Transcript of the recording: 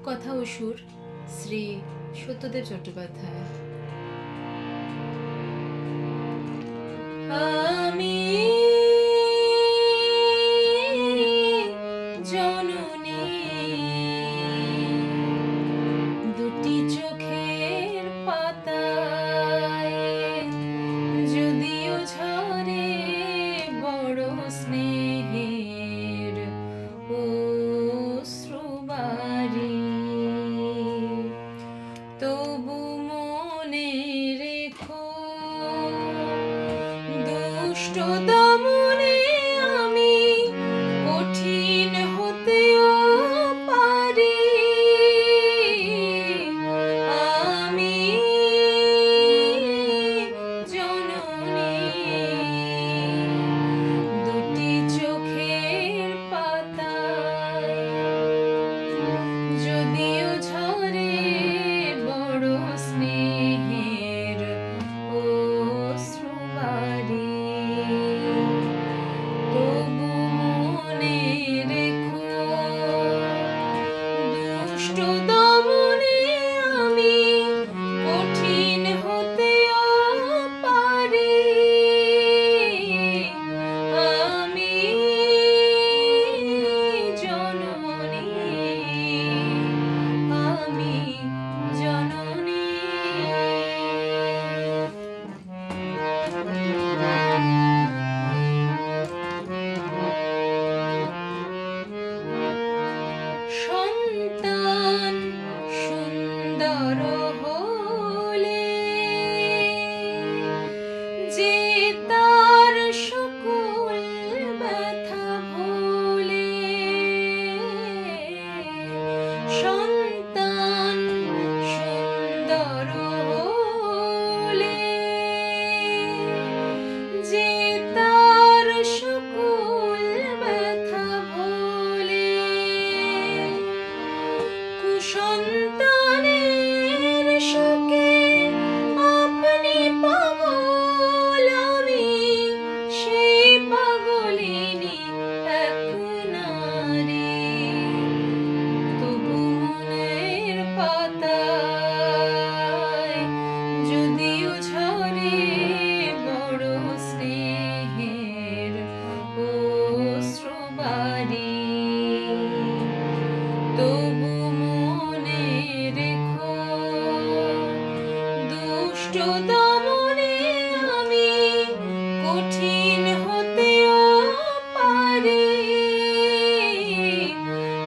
কথা ও সুর শ্রী সত্যদেব চট্টোপাধ্যায়। আমি জননী দুটি চোখের পাতায়, যদিও ঝরে বড় স্নেহের অশ্রুবারি, তবু মনে রেখো দুষ্ট দমনে আমি কঠিন হতেও পারি। আমি জননী দুটি চোখের পাতায়, যদিও ঝরে বড় স্নেহের অশ্রুবারি, তবু মনে রেখো দুষ্ট দমনে আমি কঠিন হতেও পারি। আমি জননী, আমি জননী। সন্তান সুন্দর হলে যে তার সকল ব্যথা ভোলে, সন্তান সুন্দর হলে যে তার সকল ব্যথা ভোলে, কুসন্তান